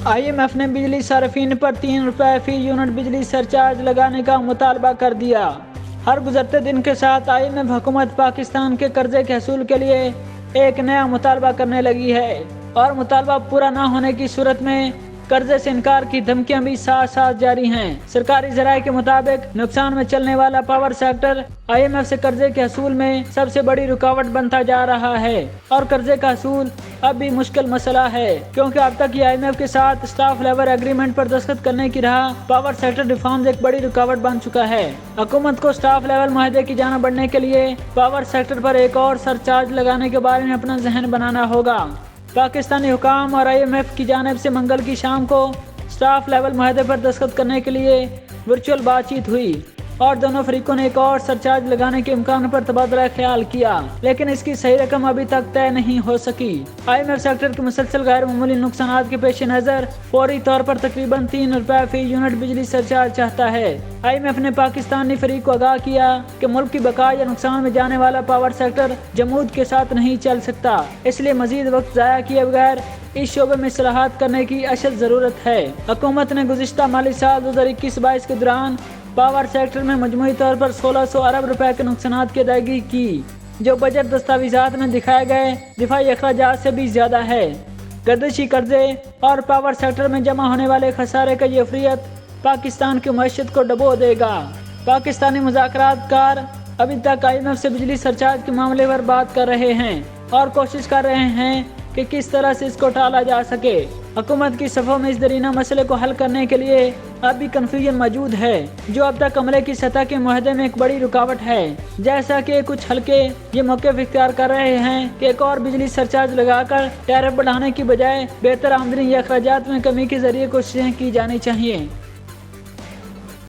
IMF ने बिजली सार्फिन पर 3 रुपए फी यूनिट बिजली सरचार्ज लगाने का मुतालबा कर दिया। हर गुजरते दिन के साथ IMF हुकूमत पाकिस्तान के कर्जे के हसूल के लिए एक नया मुतालबा करने लगी है और मुतालबा पूरा न होने की सूरत में कर्जे से इनकार की धमकियां भी साथ साथ जारी हैं। सरकारी जराये के मुताबिक नुकसान में चलने वाला पावर सेक्टर IMF से कर्जे के हसूल में सबसे बड़ी रुकावट बनता जा रहा है और कर्जे का हसूल अब भी मुश्किल मसला है, क्योंकि अब तक ये IMF के साथ स्टाफ लेवल एग्रीमेंट पर दस्तखत करने की राह पावर सेक्टर रिफॉर्म्स एक बड़ी रुकावट बन चुका है। हुकूमत को स्टाफ लेवल मुआहदे की जाना बढ़ने के लिए पावर सेक्टर पर एक और सरचार्ज लगाने के बारे में अपना जहन बनाना होगा। पाकिस्तानी हुकाम और IMF की जानिब से मंगल की शाम को स्टाफ लेवल मुआहदे पर दस्तखत करने के लिए वर्चुअल बातचीत हुई और दोनों फरीकों ने एक और सरचार्ज लगाने के इम्कान पर तबादला ख्याल किया, लेकिन इसकी सही रकम अभी तक तय नहीं हो सकी। IMF सेक्टर के मुसलसल गैर मामूली नुकसान के पेश नज़र फौरी तौर पर तकरीबन 3 रुपए फी यूनिट बिजली सरचार्ज चाहता है। IMF ने पाकिस्तानी फरीक को आगाह किया कि मुल्क की बका या नुकसान में जाने वाला पावर सेक्टर जमूद के साथ नहीं चल सकता, इसलिए मजीद वक्त ज़ाया किए बगैर इस शोबे में इस्लाहात करने की अशद ज़रूरत है। हुकूमत ने गुज़िश्ता माली साल 2021-22 के दौरान पावर सेक्टर में मजमूई तौर पर 1600 अरब रुपए के नुकसान की अदायगी की, जो बजट दस्तावेजात में दिखाए गए दिफाई अखराजात से भी ज़्यादा है। गर्दिशी कर्जे और पावर सेक्टर में जमा होने वाले खसारे का ये अफरियत पाकिस्तान की मईशत को डबो देगा। पाकिस्तानी मुज़ाकरातकार अभी तक IMF से बिजली सरचार्ज के मामले पर बात कर रहे हैं और कोशिश कर रहे हैं कि किस तरह से इसको टाला जा सके। हुकूमत की सफ़ों में इस दरीना मसले को हल करने के लिए अब भी कन्फ्यूजन मौजूद है, जो अब तक अमले की सतह के मुआहदे में एक बड़ी रुकावट है। जैसा कि कुछ हल्के ये मौक़िफ़ इख्तियार कर रहे हैं कि एक और बिजली सरचार्ज लगाकर टैरिफ बढ़ाने की बजाय बेहतर आमदनी या अखराजात में कमी के जरिए कोशिशें की जानी चाहिए।